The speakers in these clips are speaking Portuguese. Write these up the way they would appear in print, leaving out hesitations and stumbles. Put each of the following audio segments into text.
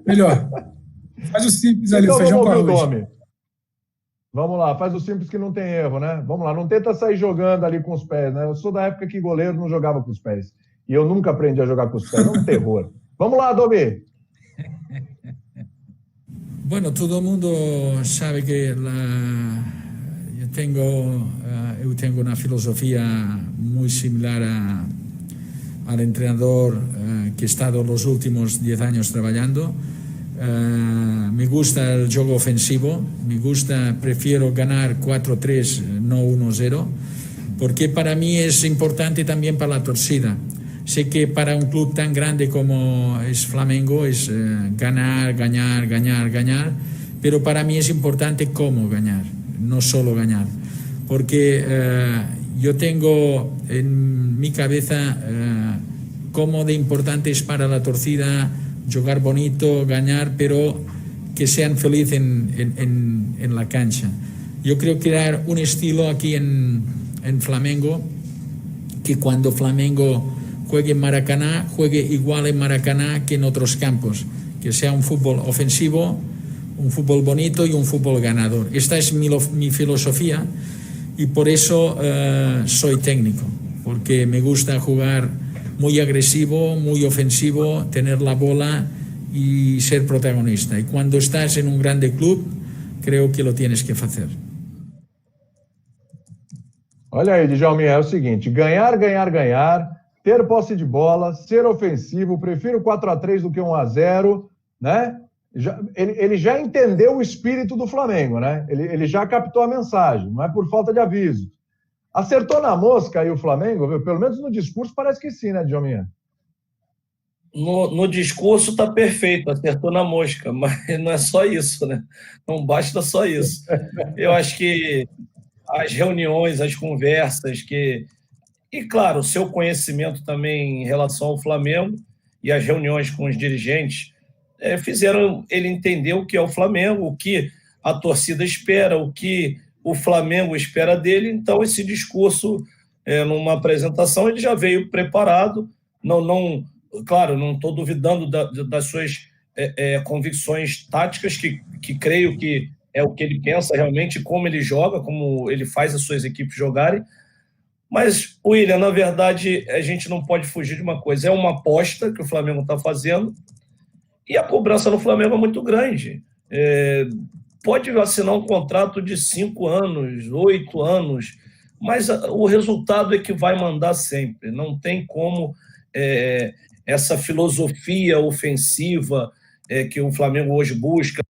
Melhor. Faz o simples ali, então, o feijão com arroz. Domi. Vamos lá, faz o simples que não tem erro, né? Vamos lá, não tenta sair jogando ali com os pés, né? Eu sou da época que goleiro não jogava com os pés. E eu nunca aprendi a jogar com os pés, é um terror. Vamos lá, Domi. Bueno, todo el mundo sabe que yo tengo una filosofía muy similar al entrenador que he estado los últimos 10 años trabajando. Me gusta el juego ofensivo, prefiero ganar 4-3, no 1-0, porque para mí es importante también para la torcida. Sé que para un club tan grande como es Flamengo es ganar, pero para mí es importante cómo ganar, no solo ganar. Porque yo tengo en mi cabeza cómo de importante es para la torcida jugar bonito, ganar, pero que sean felices en la cancha. Yo creo crear un estilo aquí en Flamengo, que cuando Flamengo juegue en Maracaná, juegue igual en Maracaná que en otros campos, que sea un fútbol ofensivo, un fútbol bonito y un fútbol ganador. Esta es mi filosofía y por eso soy técnico, porque me gusta jugar muy agresivo, muy ofensivo, tener la bola y ser protagonista. Y cuando estás en un grande club, creo que lo tienes que hacer. Olha aí, Djalminha, é o seguinte, ganhar, ter posse de bola, ser ofensivo, prefiro 4-3 do que 1-0, né? Ele já entendeu o espírito do Flamengo, né? Ele já captou a mensagem, não é por falta de aviso. Acertou na mosca aí o Flamengo? Viu? Pelo menos no discurso parece que sim, né, Djalminha? No discurso está perfeito, acertou na mosca, mas não é só isso, né? Não basta só isso. Eu acho que as reuniões, as conversas, e claro, o seu conhecimento também em relação ao Flamengo e as reuniões com os dirigentes fizeram ele entender o que é o Flamengo, o que a torcida espera, o que o Flamengo espera dele. Então, esse discurso, numa apresentação, ele já veio preparado. Claro, não estou duvidando das suas convicções táticas, que creio que é o que ele pensa realmente, como ele joga, como ele faz as suas equipes jogarem. Mas, William, na verdade, a gente não pode fugir de uma coisa. É uma aposta que o Flamengo está fazendo e a cobrança no Flamengo é muito grande. Pode assinar um contrato de 5 anos, 8 anos, mas o resultado é que vai mandar sempre. Não tem como essa filosofia ofensiva que o Flamengo hoje busca.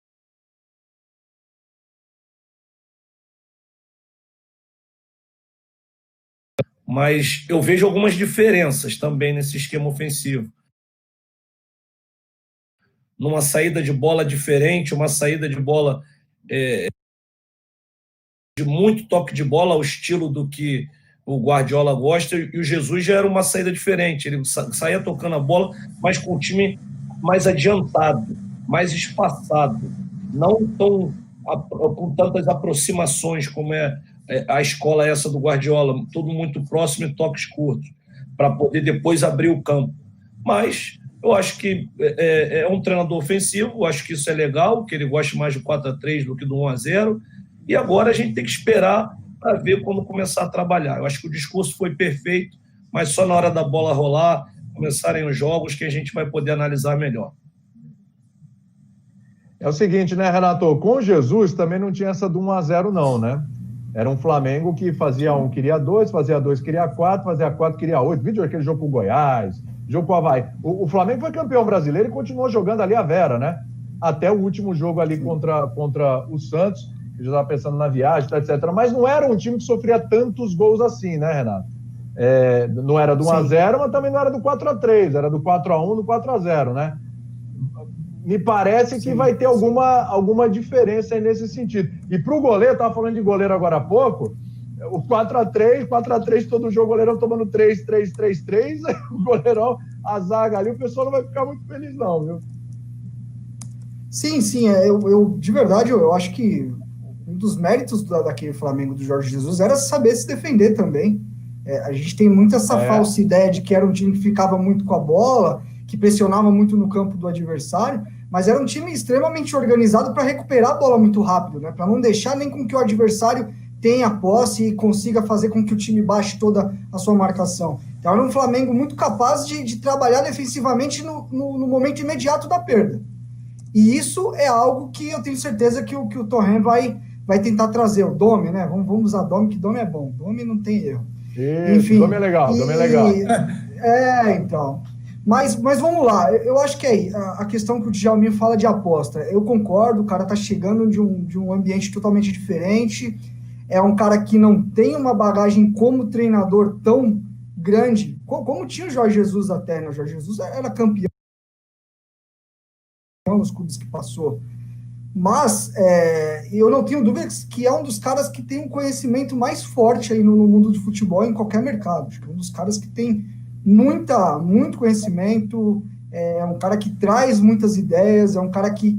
Mas eu vejo algumas diferenças também nesse esquema ofensivo. Numa saída de bola diferente, uma saída de bola de muito toque de bola, ao estilo do que o Guardiola gosta, e o Jesus já era uma saída diferente. Ele saía tocando a bola, mas com o time mais adiantado, mais espaçado, não tão com tantas aproximações como a escola essa do Guardiola, tudo muito próximo e toques curtos, para poder depois abrir o campo. Mas eu acho que é um treinador ofensivo, acho que isso é legal, que ele gosta mais do 4-3 do que do 1-0, e agora a gente tem que esperar para ver quando começar a trabalhar. Eu acho que o discurso foi perfeito, mas só na hora da bola rolar, começarem os jogos, que a gente vai poder analisar melhor. É o seguinte, né, Renato? Com Jesus também não tinha essa do 1-0 não, né? Era um Flamengo que fazia 1, queria 2, fazia 2, queria 4, fazia 4, queria 8. Vídeo aquele jogo com o Goiás, jogo com o Avaí. O Flamengo foi campeão brasileiro e continuou jogando ali a Vera, né? Até o último jogo ali contra o Santos, que já estava pensando na viagem, etc. Mas não era um time que sofria tantos gols assim, né, Renato? Não era do 1-0, mas também não era do 4-3, era do 4-1, do 4-0, né? Me parece que vai ter alguma diferença aí nesse sentido. E para o goleiro, estava falando de goleiro agora há pouco, o 4-3, todo jogo o goleirão tomando 3, o goleirão, a zaga ali, o pessoal não vai ficar muito feliz não, viu? Sim, eu de verdade, eu acho que um dos méritos daquele Flamengo do Jorge Jesus era saber se defender também. A gente tem muito essa falsa ideia de que era um time que ficava muito com a bola, que pressionava muito no campo do adversário, mas era um time extremamente organizado para recuperar a bola muito rápido, né? Para não deixar nem com que o adversário tenha posse e consiga fazer com que o time baixe toda a sua marcação. Então era um Flamengo muito capaz de trabalhar defensivamente no momento imediato da perda. E isso é algo que eu tenho certeza que o Torren vai tentar trazer. O Domi, né? Vamos usar Domi, que Domi é bom. Domi não tem erro. Isso, enfim, Domi é legal, Domi é legal. Então. Mas vamos lá. Eu acho que aí a questão que o Djalminha fala de aposta. Eu concordo, o cara tá chegando de um ambiente totalmente diferente. É um cara que não tem uma bagagem como treinador tão grande, como tinha o Jorge Jesus até, né? O Jorge Jesus era campeão nos clubes que passou. Mas eu não tenho dúvidas que é um dos caras que tem um conhecimento mais forte aí no mundo do futebol, em qualquer mercado. Acho que é um dos caras que tem muito conhecimento, é um cara que traz muitas ideias, é um cara que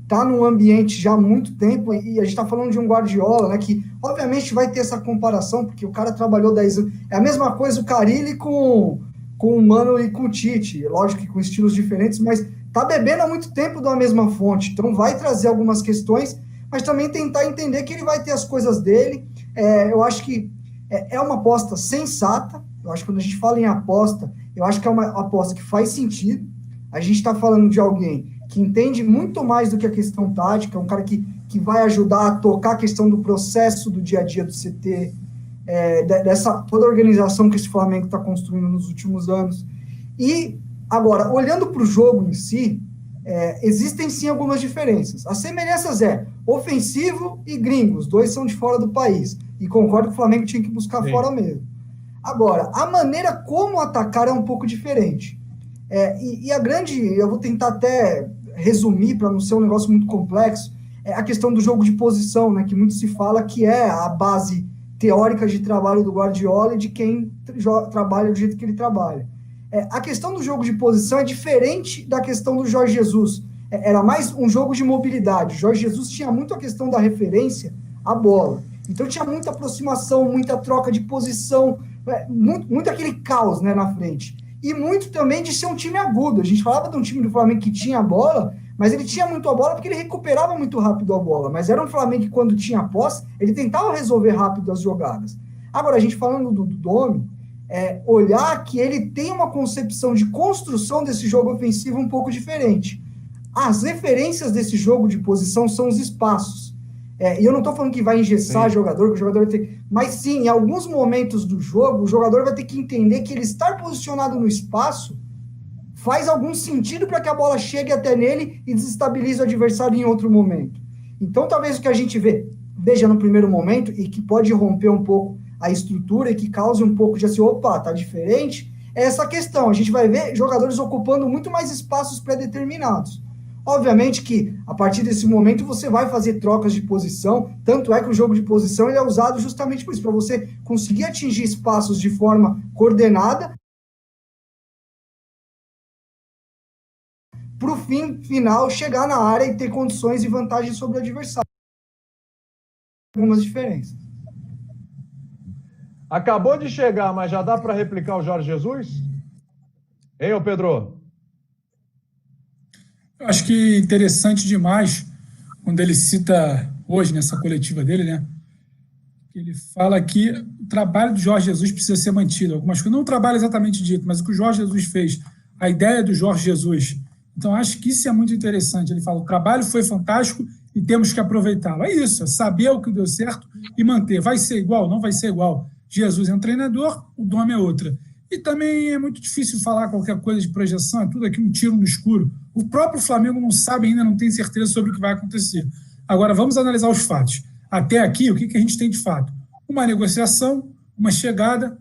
está num ambiente já há muito tempo, e a gente está falando de um Guardiola, né, que obviamente vai ter essa comparação, porque o cara trabalhou 10 anos. É a mesma coisa o Carille com o Mano e com o Tite, lógico que com estilos diferentes, mas está bebendo há muito tempo da mesma fonte, então vai trazer algumas questões, mas também tentar entender que ele vai ter as coisas dele. Eu acho que é uma aposta sensata. Eu acho que quando a gente fala em aposta, eu acho que é uma aposta que faz sentido. A gente está falando de alguém que entende muito mais do que a questão tática, é um cara que vai ajudar a tocar a questão do processo do dia a dia do CT, dessa toda a organização que esse Flamengo está construindo nos últimos anos. E, agora, olhando para o jogo em si, existem sim algumas diferenças. As semelhanças ofensivo e gringo, os dois são de fora do país, e concordo que o Flamengo tinha que buscar fora mesmo. Agora, a maneira como atacar é um pouco diferente. E a grande, eu vou tentar até resumir para não ser um negócio muito complexo, é a questão do jogo de posição, né, que muito se fala que é a base teórica de trabalho do Guardiola e de quem trabalha do jeito que ele trabalha. A questão do jogo de posição é diferente da questão do Jorge Jesus. Era mais um jogo de mobilidade. O Jorge Jesus tinha muito a questão da referência à bola. Então tinha muita aproximação, muita troca de posição, muito aquele caos, né, na frente. E muito também de ser um time agudo. A gente falava de um time do Flamengo que tinha a bola, mas ele tinha muito a bola porque ele recuperava muito rápido a bola. Mas era um Flamengo que, quando tinha a posse, ele tentava resolver rápido as jogadas. Agora, a gente falando do Domi, olhar que ele tem uma concepção de construção desse jogo ofensivo um pouco diferente. As referências desse jogo de posição são os espaços. E eu não estou falando que vai engessar jogador, que o jogador vai ter... Mas sim, em alguns momentos do jogo, o jogador vai ter que entender que ele estar posicionado no espaço faz algum sentido para que a bola chegue até nele e desestabilize o adversário em outro momento. Então, talvez o que a gente veja no primeiro momento, e que pode romper um pouco a estrutura e que cause um pouco de assim, opa, tá diferente, é essa questão. A gente vai ver jogadores ocupando muito mais espaços pré-determinados. Obviamente que, a partir desse momento, você vai fazer trocas de posição, tanto é que o jogo de posição ele é usado justamente por isso, para você conseguir atingir espaços de forma coordenada, para o final chegar na área e ter condições e vantagens sobre o adversário. Algumas diferenças. Acabou de chegar, mas já dá para replicar o Jorge Jesus? Hein, ô Pedro? Eu acho que interessante demais quando ele cita hoje nessa coletiva dele, né? Ele fala que o trabalho do Jorge Jesus precisa ser mantido. Algumas coisas, não o trabalho exatamente dito, mas o que o Jorge Jesus fez, a ideia do Jorge Jesus. Então, acho que isso é muito interessante. Ele fala, o trabalho foi fantástico e temos que aproveitá-lo. É isso, é saber o que deu certo e manter. Vai ser igual? Não vai ser igual. Jesus é um treinador, o Domi é outra. E também é muito difícil falar qualquer coisa de projeção, é tudo aqui um tiro no escuro. O próprio Flamengo não sabe ainda, não tem certeza sobre o que vai acontecer. Agora, vamos analisar os fatos. Até aqui, o que a gente tem de fato? Uma negociação, uma chegada,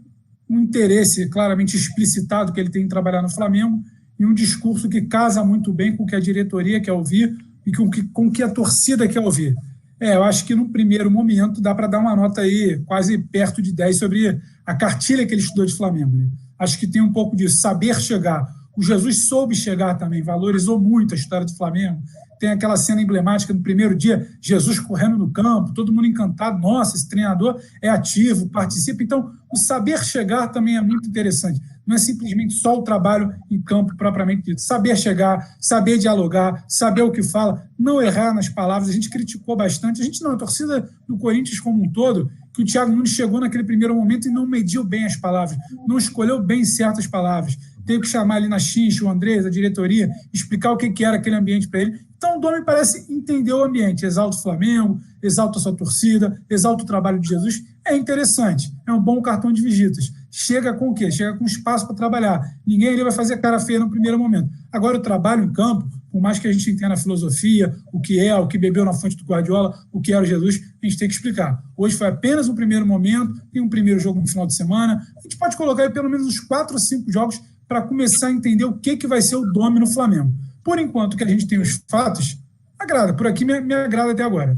um interesse claramente explicitado que ele tem em trabalhar no Flamengo e um discurso que casa muito bem com o que a diretoria quer ouvir e com o que a torcida quer ouvir. Eu acho que no primeiro momento dá para dar uma nota aí quase perto de 10 sobre a cartilha que ele estudou de Flamengo. Né? Acho que tem um pouco de saber chegar. O Jesus soube chegar também, valorizou muito a história do Flamengo. Tem aquela cena emblemática no primeiro dia, Jesus correndo no campo, todo mundo encantado. Nossa, esse treinador é ativo, participa. Então, o saber chegar também é muito interessante. Não é simplesmente só o trabalho em campo propriamente dito. Saber chegar, saber dialogar, saber o que fala, não errar nas palavras. A gente criticou bastante. A gente não, a torcida do Corinthians como um todo, que o Thiago Nunes chegou naquele primeiro momento e não mediu bem as palavras, não escolheu bem certas palavras. Teve que chamar ali na Xinx, o Andrés, a diretoria, explicar o que era aquele ambiente para ele. Então, o Domi parece entender o ambiente, exalta o Flamengo, exalta a sua torcida, exalta o trabalho de Jesus. É interessante, é um bom cartão de visitas. Chega com o quê? Chega com espaço para trabalhar. Ninguém ali vai fazer cara feia no primeiro momento. Agora, o trabalho em campo, por mais que a gente entenda a filosofia, o que bebeu na fonte do Guardiola, o que era o Jesus, a gente tem que explicar. Hoje foi apenas um primeiro momento, tem um primeiro jogo no final de semana. A gente pode colocar aí pelo menos uns 4 ou 5 jogos para começar a entender o que vai ser o Domi no Flamengo. Por enquanto que a gente tem os fatos, agrada. Por aqui me agrada até agora.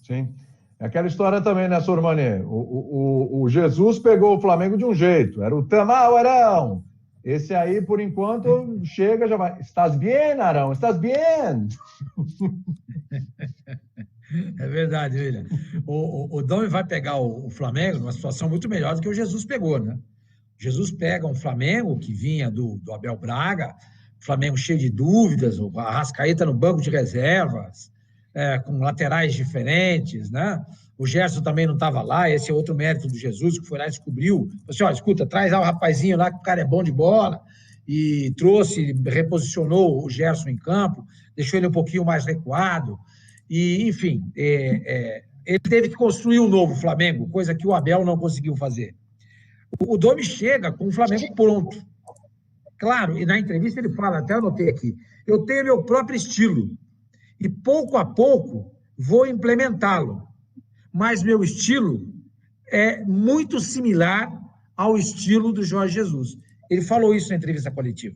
Sim. É aquela história também, né, Sormani? O Jesus pegou o Flamengo de um jeito. Era o Tamal Arão. Esse aí, por enquanto, chega, já vai. Estás bem, Arão? Estás bem? É verdade, William. O Domi vai pegar o Flamengo numa situação muito melhor do que o Jesus pegou, né? Jesus pega um Flamengo que vinha do Abel Braga, Flamengo cheio de dúvidas, o Arrascaeta no banco de reservas, com laterais diferentes, né? O Gerson também não estava lá, esse é outro mérito do Jesus, que foi lá e descobriu. Assim, ó, escuta, traz lá o rapazinho lá, que o cara é bom de bola, e trouxe, reposicionou o Gerson em campo, deixou ele um pouquinho mais recuado, e, enfim, ele teve que construir um novo Flamengo, coisa que o Abel não conseguiu fazer. O Domi chega com o Flamengo pronto. Claro, e na entrevista ele fala, até anotei aqui, eu tenho meu próprio estilo, e pouco a pouco vou implementá-lo. Mas meu estilo é muito similar ao estilo do Jorge Jesus. Ele falou isso na entrevista coletiva,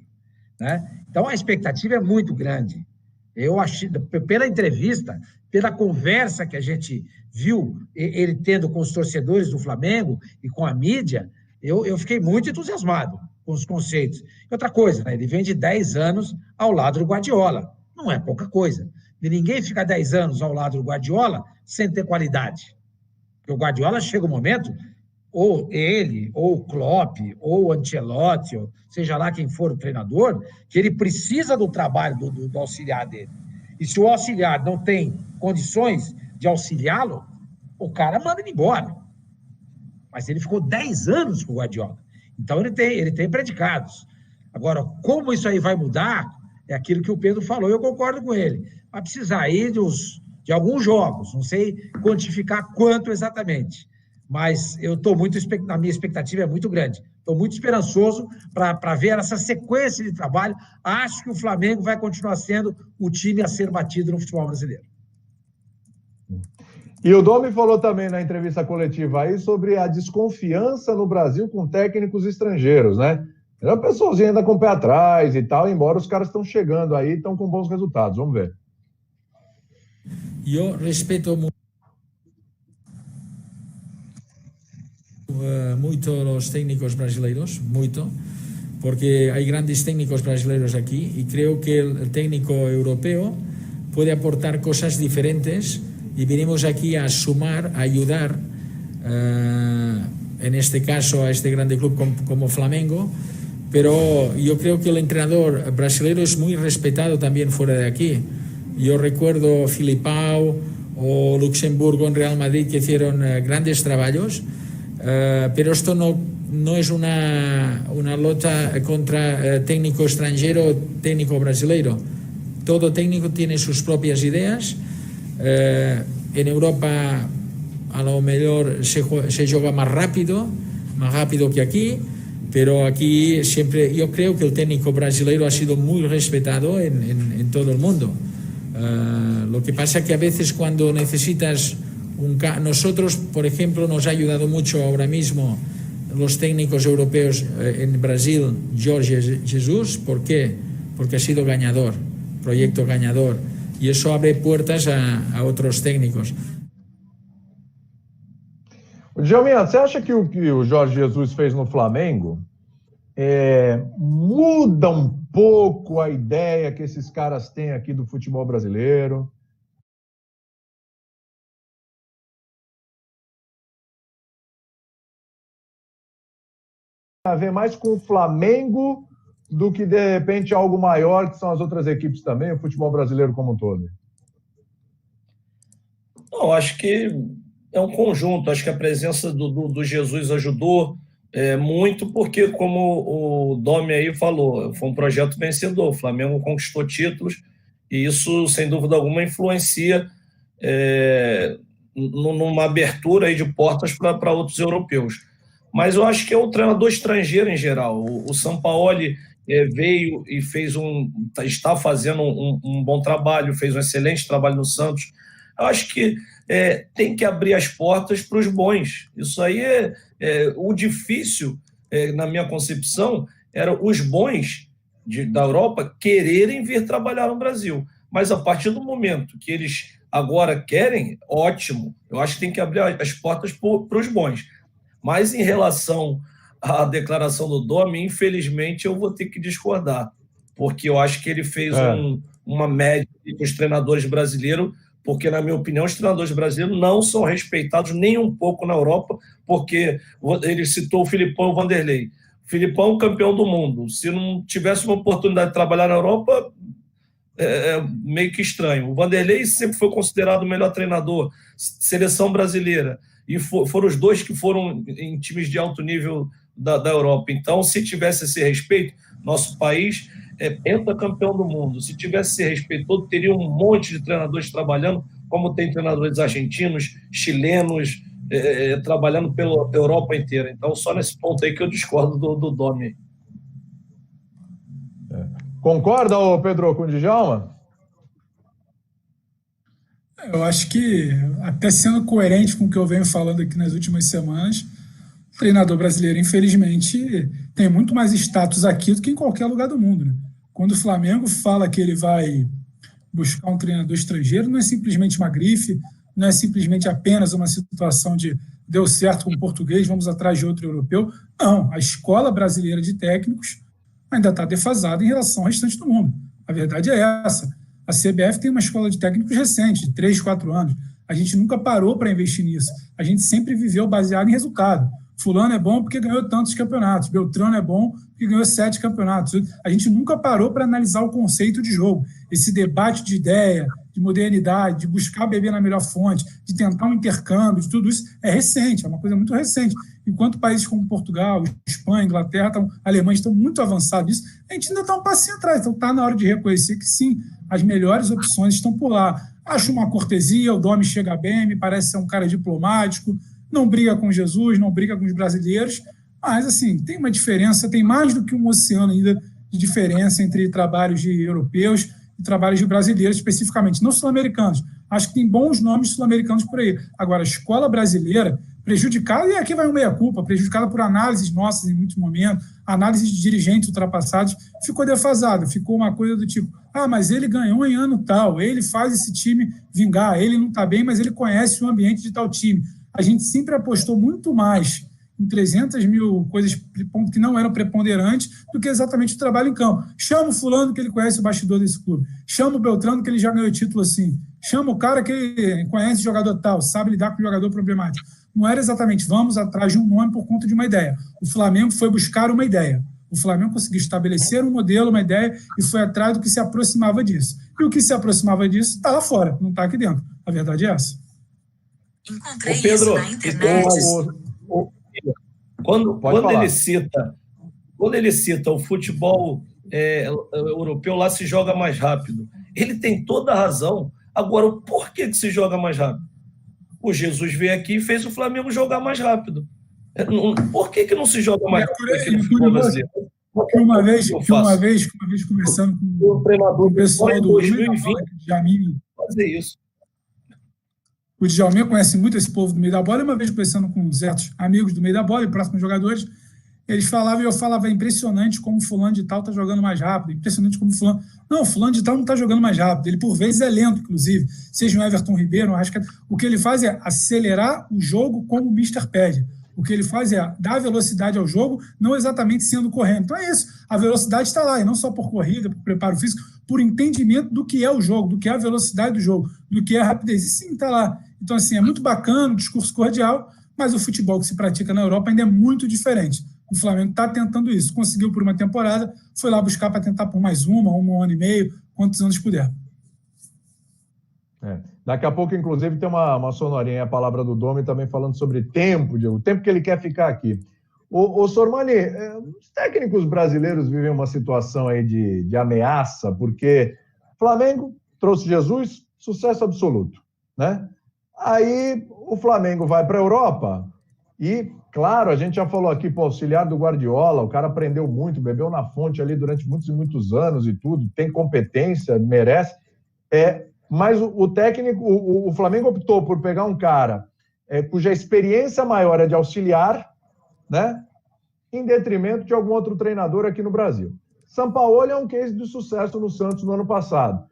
né? Então, a expectativa é muito grande. Eu achei, pela entrevista, pela conversa que a gente viu ele tendo com os torcedores do Flamengo e com a mídia, eu fiquei muito entusiasmado com os conceitos. E outra coisa, né? Ele vem de 10 anos ao lado do Guardiola. Não é pouca coisa. E ninguém fica 10 anos ao lado do Guardiola sem ter qualidade. Porque o Guardiola chega um momento, ou ele, ou o Klopp, ou o Ancelotti, ou seja lá quem for o treinador, que ele precisa do trabalho do auxiliar dele. E se o auxiliar não tem condições de auxiliá-lo, o cara manda ele embora. Mas ele ficou 10 anos com o Guardiola. Então ele tem predicados. Agora, como isso aí vai mudar, é aquilo que o Pedro falou, eu concordo com ele. Vai precisar aí de alguns jogos, não sei quantificar quanto exatamente, mas eu estou a minha expectativa é muito grande. Estou muito esperançoso para ver essa sequência de trabalho. Acho que o Flamengo vai continuar sendo o time a ser batido no futebol brasileiro. E o Domi falou também na entrevista coletiva aí sobre a desconfiança no Brasil com técnicos estrangeiros, né? É uma pessoazinha ainda com o pé atrás e tal, embora os caras estão chegando aí, estão com bons resultados. Vamos ver. Yo respeto muito los técnicos brasileiros, muito, porque hay grandes técnicos brasileiros aquí y creo que el técnico europeo puede aportar cosas diferentes y venimos aquí a sumar, a ayudar, en este caso a este grande club como Flamengo, pero yo creo que el entrenador brasileño es muy respetado también fuera de aquí. Yo recuerdo Filipao o Luxemburgo en Real Madrid que hicieron grandes trabajos, pero esto no es una lucha contra técnico extranjero o técnico brasileiro. Todo técnico tiene sus propias ideas. En Europa a lo mejor se juega más rápido que aquí, pero aquí siempre yo creo que el técnico brasileiro ha sido muy respetado en todo el mundo. Lo que pasa que a veces cuando necesitas nosotros, por ejemplo, nos ha ayudado mucho ahora mismo los técnicos europeos en Brasil, Jorge Jesus. ¿Por qué? Porque ha sido ganador, proyecto ganador, y eso abre puertas a otros técnicos. Djalminha, você acha que o que o Jorge Jesus fez no Flamengo muda um pouco a ideia que esses caras têm aqui do futebol brasileiro? A ver mais com o Flamengo do que, de repente, algo maior, que são as outras equipes também, o futebol brasileiro como um todo? Não, acho que é um conjunto. Acho que a presença do Jesus ajudou muito, porque, como o Domi aí falou, foi um projeto vencedor. O Flamengo conquistou títulos e isso, sem dúvida alguma, influencia numa abertura aí de portas para outros europeus. Mas eu acho que é um treinador estrangeiro em geral. O Sampaoli veio e está fazendo um bom trabalho, fez um excelente trabalho no Santos. Eu acho que tem que abrir as portas para os bons. Isso aí o difícil, na minha concepção, era os bons da Europa quererem vir trabalhar no Brasil. Mas a partir do momento que eles agora querem, ótimo. Eu acho que tem que abrir as portas para os bons. Mas em relação à declaração do Domi, infelizmente eu vou ter que discordar, porque eu acho que ele fez uma média com os treinadores brasileiros, porque, na minha opinião, os treinadores brasileiros não são respeitados nem um pouco na Europa, porque ele citou o Filipão e o Vanderlei. O Filipão, campeão do mundo. Se não tivesse uma oportunidade de trabalhar na Europa, é meio que estranho. O Vanderlei sempre foi considerado o melhor treinador, seleção brasileira. E foram os dois que foram em times de alto nível da Europa. Então, se tivesse esse respeito, nosso país pentacampeão do mundo. Se tivesse esse respeito todo, teria um monte de treinadores trabalhando, como tem treinadores argentinos, chilenos, trabalhando pela Europa inteira. Então, só nesse ponto aí que eu discordo do Domi. Concorda, Pedro, com o Djalma? Eu acho que, até sendo coerente com o que eu venho falando aqui nas últimas semanas, o treinador brasileiro, infelizmente, tem muito mais status aqui do que em qualquer lugar do mundo, né? Quando o Flamengo fala que ele vai buscar um treinador estrangeiro, não é simplesmente uma grife, não é simplesmente apenas uma situação de deu certo com o português, vamos atrás de outro europeu. Não, a escola brasileira de técnicos ainda está defasada em relação ao restante do mundo. A verdade é essa. A CBF tem uma escola de técnicos recente, de 3, 4 anos. A gente nunca parou para investir nisso. A gente sempre viveu baseado em resultado. Fulano é bom porque ganhou tantos campeonatos. Beltrano é bom porque ganhou 7 campeonatos. A gente nunca parou para analisar o conceito de jogo. Esse debate de ideia, de modernidade, de buscar beber na melhor fonte, de tentar um intercâmbio, de tudo isso é recente, é uma coisa muito recente. Enquanto países como Portugal, Espanha, Inglaterra, Alemanha estão muito avançados nisso, a gente ainda está um passinho atrás. Então está na hora de reconhecer que sim, as melhores opções estão por lá. Acho uma cortesia, o Domi chega bem, me parece ser um cara diplomático, não briga com Jesus, não briga com os brasileiros, mas, assim, tem uma diferença, tem mais do que um oceano ainda de diferença entre trabalhos de europeus e trabalhos de brasileiros, especificamente, não sul-americanos. Acho que tem bons nomes sul-americanos por aí. Agora, a escola brasileira, prejudicada, e aqui vai uma meia-culpa, prejudicada por análises nossas em muitos momentos, análise de dirigentes ultrapassados, ficou defasada, ficou uma coisa do tipo, mas ele ganhou em ano tal, ele faz esse time vingar, ele não está bem, mas ele conhece o ambiente de tal time. A gente sempre apostou muito mais em 300 mil coisas que não eram preponderantes do que exatamente o trabalho em campo. Chama o fulano que ele conhece o bastidor desse clube, chama o Beltrano que ele já ganhou título assim, chama o cara que ele conhece o jogador tal, sabe lidar com o jogador problemático. Não era exatamente vamos atrás de um nome por conta de uma ideia. O Flamengo foi buscar uma ideia. O Flamengo conseguiu estabelecer um modelo, uma ideia, e foi atrás do que se aproximava disso. E o que se aproximava disso está lá fora, não está aqui dentro. A verdade é essa. Encontrei Pedro, isso na internet. Quando ele cita o futebol europeu, lá se joga mais rápido. Ele tem toda a razão. Agora, por que se joga mais rápido? O Jesus veio aqui e fez o Flamengo jogar mais rápido. Por que não se joga mais rápido aqui no futebol brasileiro? Uma vez conversando com o pessoal do 2020, fazer isso. O Djalminha conhece muito esse povo do meio da bola, e uma vez conversando com certos amigos do meio da bola e próximos jogadores, eles falavam, e eu falava, é impressionante como fulano de tal está jogando mais rápido, impressionante como fulano... Não, fulano de tal não está jogando mais rápido, ele por vezes é lento, inclusive, seja um Everton Ribeiro, o que ele faz é acelerar o jogo como o Mister pede. O que ele faz é dar velocidade ao jogo, não exatamente sendo correndo. Então é isso, a velocidade está lá, e não só por corrida, por preparo físico, por entendimento do que é o jogo, do que é a velocidade do jogo, do que é a rapidez. E sim, está lá. Então, assim, é muito bacana, um discurso cordial, mas o futebol que se pratica na Europa ainda é muito diferente. O Flamengo está tentando isso, conseguiu por uma temporada, foi lá buscar para tentar por mais um ano e meio, quantos anos puder. Daqui a pouco, inclusive, tem uma sonorinha, a palavra do Domi também falando sobre tempo, o tempo que ele quer ficar aqui. Ô Sormani, os técnicos brasileiros vivem uma situação aí de ameaça, porque Flamengo trouxe Jesus, sucesso absoluto, né? Aí o Flamengo vai para a Europa e, claro, a gente já falou aqui, auxiliar do Guardiola, o cara aprendeu muito, bebeu na fonte ali durante muitos e muitos anos e tudo, tem competência, merece, mas o técnico, o Flamengo optou por pegar um cara cuja experiência maior é de auxiliar, né? Em detrimento de algum outro treinador aqui no Brasil. Sampaoli é um case de sucesso no Santos no ano passado.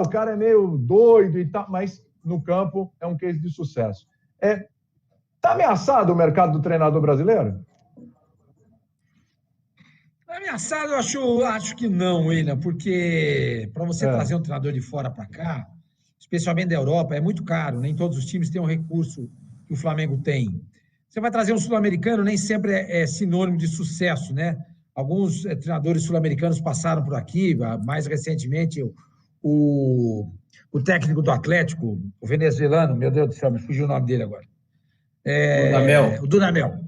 O cara é meio doido e tal, mas no campo é um case de sucesso. Tá ameaçado o mercado do treinador brasileiro? Ameaçado, eu acho que não, William, porque para você trazer um treinador de fora para cá, especialmente da Europa, é muito caro. Nem todos os times têm o recurso que o Flamengo tem. Você vai trazer um sul-americano, nem sempre é sinônimo de sucesso, né? Alguns treinadores sul-americanos passaram por aqui, mais recentemente o técnico do Atlético, o venezuelano, meu Deus do céu, me fugiu o nome dele agora. O Dudamel.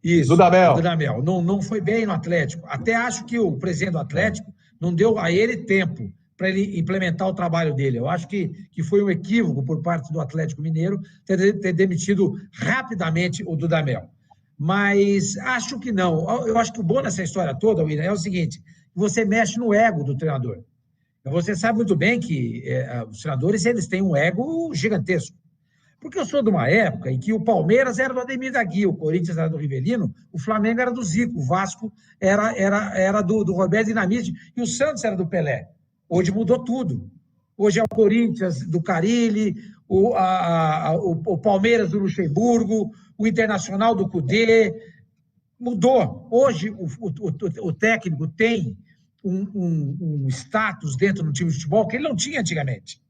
Isso, Dudamel. O Dudamel. Não foi bem no Atlético. Até acho que o presidente do Atlético não deu a ele tempo para ele implementar o trabalho dele. Eu acho que foi um equívoco por parte do Atlético Mineiro ter demitido rapidamente o Dudamel. Mas acho que não. Eu acho que o bom nessa história toda, William, é o seguinte: você mexe no ego do treinador. Você sabe muito bem que os treinadores eles têm um ego gigantesco. Porque eu sou de uma época em que o Palmeiras era do Ademir da Guia, o Corinthians era do Rivelino, o Flamengo era do Zico, o Vasco era do Roberto Dinamite e o Santos era do Pelé. Hoje mudou tudo. Hoje é o Corinthians do Carille, o Palmeiras do Luxemburgo, o Internacional do Cudê. Mudou. Hoje o técnico tem um status dentro do time de futebol que ele não tinha antigamente.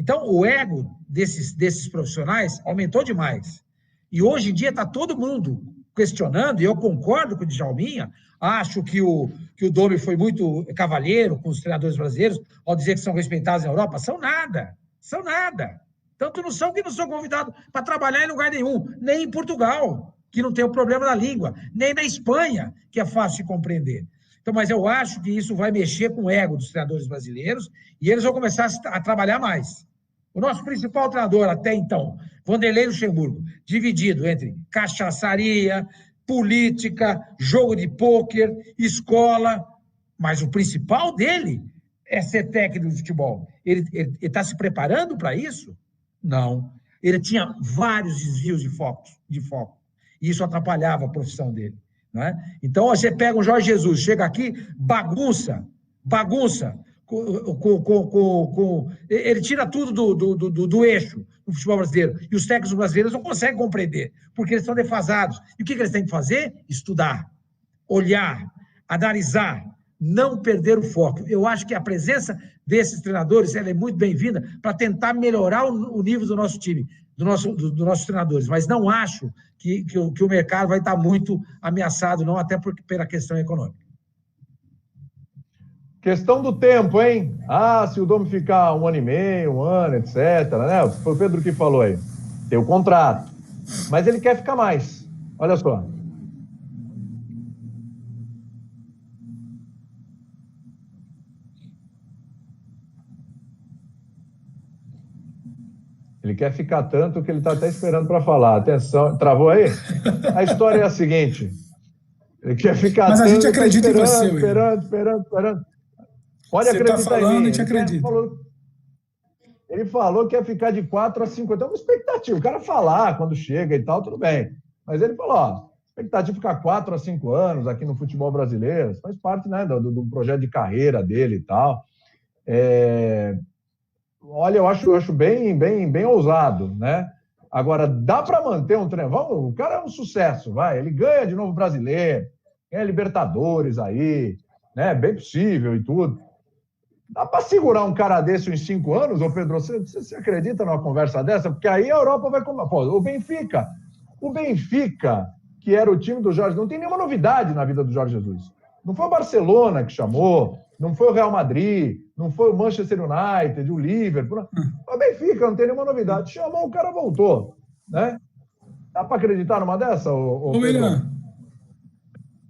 Então, o ego desses profissionais aumentou demais. E hoje em dia está todo mundo questionando, e eu concordo com o Djalminha, acho que o Domi foi muito cavalheiro com os treinadores brasileiros, ao dizer que são respeitados na Europa. São nada. Tanto não são que não são convidados para trabalhar em lugar nenhum, nem em Portugal, que não tem o problema da língua, nem na Espanha, que é fácil de compreender. Então, mas eu acho que isso vai mexer com o ego dos treinadores brasileiros e eles vão começar a trabalhar mais. O nosso principal treinador até então, Vanderlei Luxemburgo, dividido entre cachaçaria, política, jogo de pôquer, escola, mas o principal dele é ser técnico de futebol. Ele está se preparando para isso? Não. Ele tinha vários desvios de foco. E isso atrapalhava a profissão dele. Não é? Então, você pega o Jorge Jesus, chega aqui, bagunça. Ele tira tudo do eixo do futebol brasileiro. E os técnicos brasileiros não conseguem compreender, porque eles estão defasados. E o que eles têm que fazer? Estudar, olhar, analisar, não perder o foco. Eu acho que a presença desses treinadores ela é muito bem-vinda para tentar melhorar o nível do nosso time, dos nossos treinadores. Mas não acho que o mercado vai estar muito ameaçado, não, até pela questão econômica. Questão do tempo, hein? Se o Domi ficar 1 ano e meio, 1 ano, etc., né? Foi o Pedro que falou aí. Tem o contrato. Mas ele quer ficar mais. Olha só. Ele quer ficar tanto que ele está até esperando para falar. Atenção, travou aí? A história é a seguinte. Ele quer ficar Mas tanto... a gente acredita em você, esperando. Pode você acreditar tá falando, em mim. a gente acredita. Ele falou que ia ficar de 4 a 5. Então, é uma expectativa. O cara falar quando chega e tal, tudo bem. Mas ele falou, expectativa de ficar 4 a 5 anos aqui no futebol brasileiro. Faz parte, né, do projeto de carreira dele e tal. Olha, eu acho bem ousado, né? Agora, dá para manter um treinador? O cara é um sucesso, vai. Ele ganha de novo brasileiro, ganha Libertadores aí, né? Bem possível e tudo. Dá para segurar um cara desse uns 5 anos, ô Pedro? Você acredita numa conversa dessa? Porque aí a Europa vai... Pô, o Benfica, que era o time do Jorge, não tem nenhuma novidade na vida do Jorge Jesus. Não foi o Barcelona que chamou, não foi o Real Madrid, não foi o Manchester United, o Liverpool. O Benfica não tem nenhuma novidade. Chamou, o cara voltou, né? Dá para acreditar numa dessa, ô Pedro? William,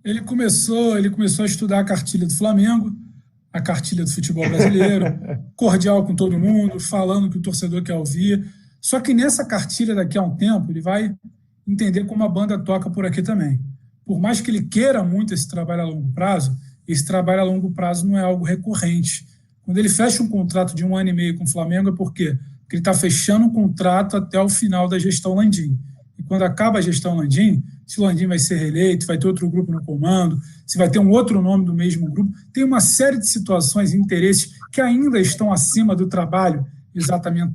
ele começou a estudar a cartilha do Flamengo, a cartilha do futebol brasileiro, cordial com todo mundo, falando o que o torcedor quer ouvir. Só que nessa cartilha, daqui a um tempo, ele vai entender como a banda toca por aqui também. Por mais que ele queira muito esse trabalho a longo prazo, esse trabalho a longo prazo não é algo recorrente. Quando ele fecha um contrato de 1 ano e meio com o Flamengo, é por quê? Porque ele está fechando um contrato até o final da gestão Landim. E quando acaba a gestão Landim, se o Landim vai ser reeleito, vai ter outro grupo no comando, se vai ter um outro nome do mesmo grupo, tem uma série de situações e interesses que ainda estão acima do trabalho exatamente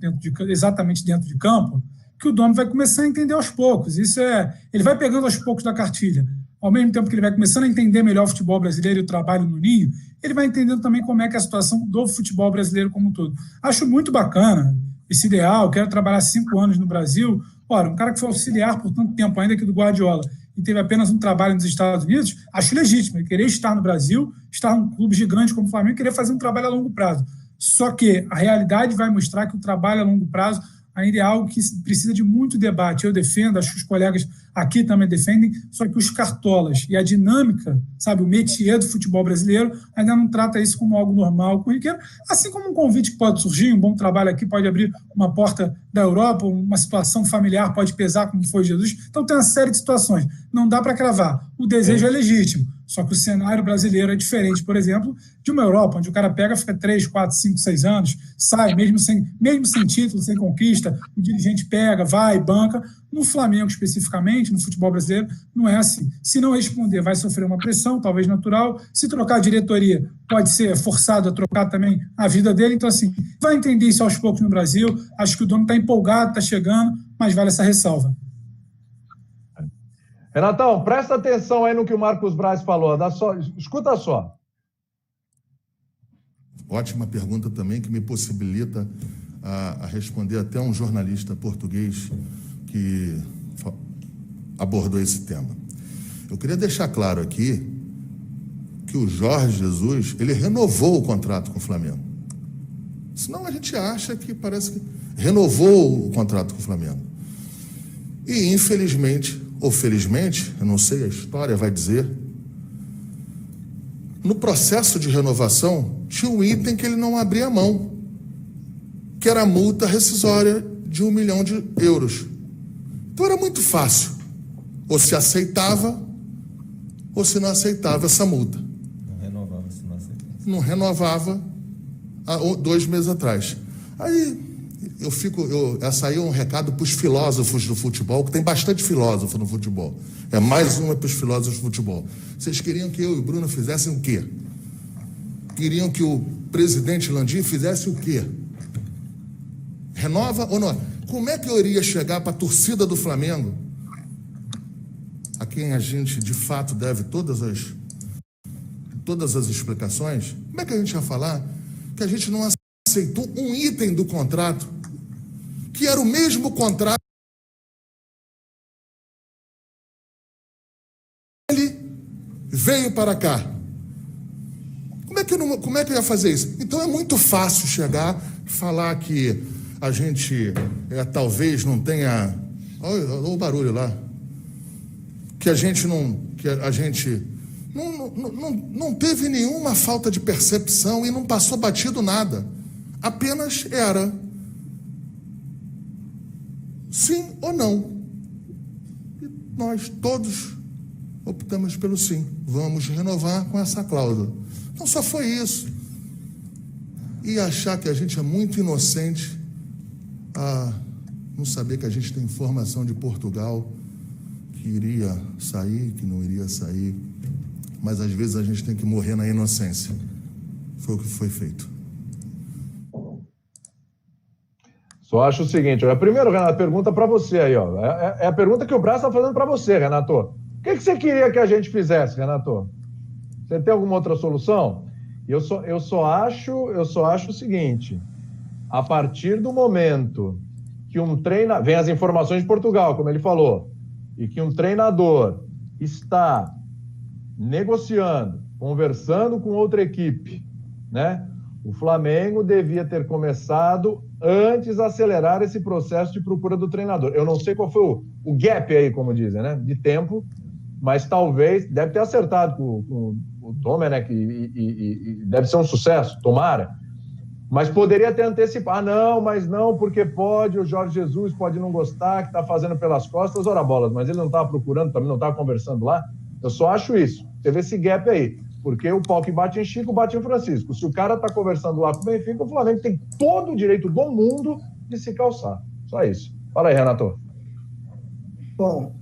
dentro de campo, que o dono vai começar a entender aos poucos. Ele vai pegando aos poucos da cartilha. Ao mesmo tempo que ele vai começando a entender melhor o futebol brasileiro e o trabalho no Ninho, ele vai entendendo também como é que é a situação do futebol brasileiro como um todo. Acho muito bacana esse ideal, quero trabalhar 5 anos no Brasil. Ora, um cara que foi auxiliar por tanto tempo ainda que do Guardiola e teve apenas um trabalho nos Estados Unidos, acho legítimo ele querer estar no Brasil, estar num clube gigante como o Flamengo, querer fazer um trabalho a longo prazo. Só que a realidade vai mostrar que o trabalho a longo prazo ainda é algo que precisa de muito debate. Eu defendo, acho que os colegas aqui também defendem, só que os cartolas e a dinâmica, sabe, o métier do futebol brasileiro ainda não trata isso como algo normal, corriqueiro, assim como um convite que pode surgir, um bom trabalho aqui pode abrir uma porta da Europa, uma situação familiar pode pesar, como foi Jesus. Então tem uma série de situações. Não dá para cravar. O desejo é legítimo. Só que o cenário brasileiro é diferente, por exemplo, de uma Europa, onde o cara pega, fica 3, 4, 5, 6 anos, sai, mesmo sem título, sem conquista, o dirigente pega, vai, banca. No Flamengo, especificamente, no futebol brasileiro, não é assim. Se não responder, vai sofrer uma pressão, talvez natural. Se trocar a diretoria, pode ser forçado a trocar também a vida dele. Então, assim, vai entender isso aos poucos no Brasil. Acho que o dono está empolgado, está chegando, mas vale essa ressalva. Renatão, presta atenção aí no que o Marcos Braz falou. Escuta só. Ótima pergunta também, que me possibilita a responder até um jornalista português que abordou esse tema. Eu queria deixar claro aqui que o Jorge Jesus, ele renovou o contrato com o Flamengo. Senão a gente acha que parece que renovou o contrato com o Flamengo. E, infelizmente, ou felizmente, eu não sei, a história vai dizer, no processo de renovação, tinha um item que ele não abria mão, que era a multa rescisória de €1 milhão. Então era muito fácil. Ou se aceitava, ou se não aceitava essa multa. Não renovava se não aceitava. Não renovava há 2 meses atrás. Aí essa aí é um recado para os filósofos do futebol, que tem bastante filósofo no futebol. É mais uma para os filósofos do futebol. Vocês queriam que eu e o Bruno fizessem o quê? Queriam que o presidente Landim fizesse o quê? Renova ou não? Como é que eu iria chegar para a torcida do Flamengo, a quem a gente de fato deve todas as explicações? Como é que a gente ia falar que a gente não aceitou um item do contrato, que era o mesmo contrato ele veio para cá? Como é que eu ia fazer isso? Então é muito fácil chegar e falar que a gente talvez não tenha... Olha o barulho lá. Que a gente não teve nenhuma falta de percepção e não passou batido nada. Apenas era sim ou não. E nós todos optamos pelo sim. Vamos renovar com essa cláusula. Então só foi isso. E achar que a gente é muito inocente a não saber que a gente tem informação de Portugal que iria sair, que não iria sair. Mas às vezes a gente tem que morrer na inocência. Foi o que foi feito. Só acho o seguinte, primeiro, Renato, pergunta para você aí, ó. É a pergunta que o Braz está fazendo para você, Renato. O que você queria que a gente fizesse, Renato? Você tem alguma outra solução? Eu só acho o seguinte, a partir do momento que vem as informações de Portugal, como ele falou, e que um treinador está negociando, conversando com outra equipe, né? O Flamengo devia ter começado antes acelerar esse processo de procura do treinador. Eu não sei qual foi o gap aí, como dizem, né? De tempo, mas talvez, deve ter acertado com o Domenech e deve ser um sucesso, tomara. Mas poderia ter antecipado. Não, mas não, porque pode, o Jorge Jesus pode não gostar, que está fazendo pelas costas, ora bolas, mas ele não estava procurando, também não estava conversando lá. Eu só acho isso. Teve esse gap aí. Porque o pau que bate em Chico, bate em Francisco. Se o cara está conversando lá com o Benfica, o Flamengo tem todo o direito do mundo de se calçar. Só isso. Fala aí, Renato. Bom,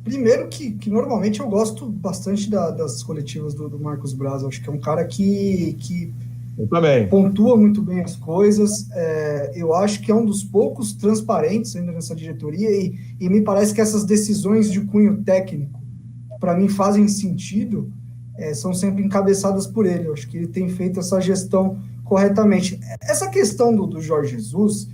primeiro que normalmente eu gosto bastante das coletivas do Marcos Braz. Acho que é um cara que eu também pontua muito bem as coisas. Eu acho que é um dos poucos transparentes ainda nessa diretoria e me parece que essas decisões de cunho técnico, para mim, fazem sentido. São sempre encabeçadas por ele. Eu acho que ele tem feito essa gestão corretamente. Essa questão do Jorge Jesus,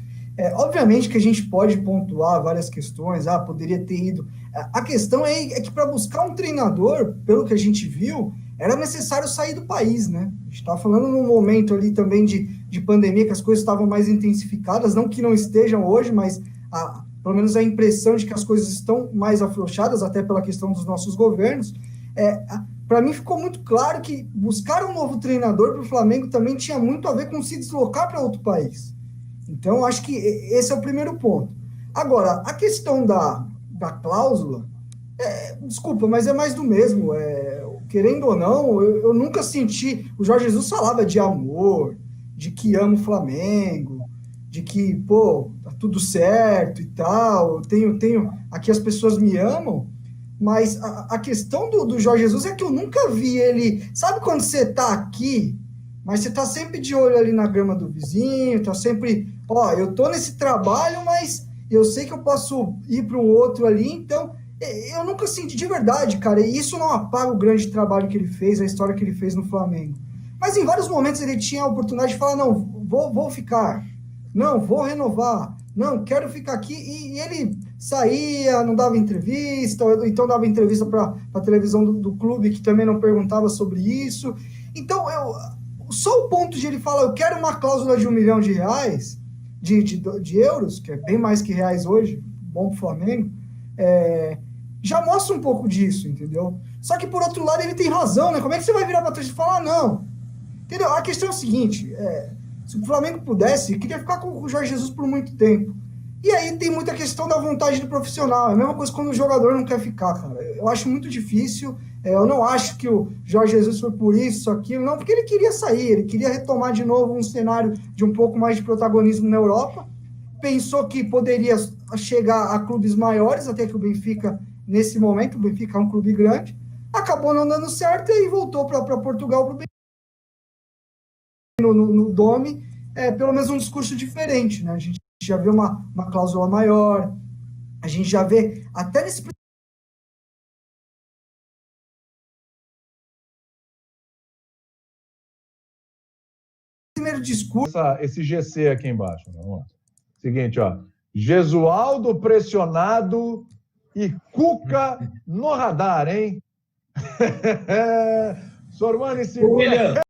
obviamente que a gente pode pontuar várias questões, poderia ter ido. A questão é que para buscar um treinador, pelo que a gente viu, era necessário sair do país, né? A gente está falando num momento ali também de pandemia, que as coisas estavam mais intensificadas, não que não estejam hoje, mas pelo menos a impressão de que as coisas estão mais afrouxadas, até pela questão dos nossos governos. Para mim ficou muito claro que buscar um novo treinador para o Flamengo também tinha muito a ver com se deslocar para outro país. Então, acho que esse é o primeiro ponto. Agora, a questão da cláusula, desculpa, mas é mais do mesmo. Querendo ou não, eu nunca senti... O Jorge Jesus falava de amor, de que ama o Flamengo, de que, tá tudo certo e tal, tenho aqui as pessoas me amam. Mas a questão do Jorge Jesus é que eu nunca vi ele... Sabe quando você tá aqui, mas você tá sempre de olho ali na grama do vizinho, tá sempre... eu tô nesse trabalho, mas eu sei que eu posso ir para um outro ali, então eu nunca senti de verdade, cara, e isso não apaga o grande trabalho que ele fez, a história que ele fez no Flamengo. Mas em vários momentos ele tinha a oportunidade de falar, não, vou ficar, não, vou renovar, não, quero ficar aqui, e ele... saía, não dava entrevista, ou então dava entrevista para a televisão do clube, que também não perguntava sobre isso. Então, só o ponto de ele falar, eu quero uma cláusula de R$1 milhão de euros, que é bem mais que reais hoje, bom para o Flamengo, já mostra um pouco disso, entendeu? Só que, por outro lado, ele tem razão, né? Como é que você vai virar para trás e falar, não? Entendeu? A questão é a seguinte, se o Flamengo pudesse, queria ficar com o Jorge Jesus por muito tempo. E aí tem muita questão da vontade do profissional. É a mesma coisa quando o jogador não quer ficar, cara. Eu acho muito difícil. Eu não acho que o Jorge Jesus foi por isso, aquilo. Não, porque ele queria sair. Ele queria retomar de novo um cenário de um pouco mais de protagonismo na Europa. Pensou que poderia chegar a clubes maiores, até que o Benfica, nesse momento, o Benfica é um clube grande. Acabou não dando certo e aí voltou para Portugal, para o Benfica. No Dome, pelo menos um discurso diferente, né? A gente já vê uma cláusula maior, a gente já vê, até nesse primeiro discurso... Esse GC aqui embaixo, vamos lá. Seguinte, Gesualdo pressionado e Cuca no radar, hein? Sormani segura.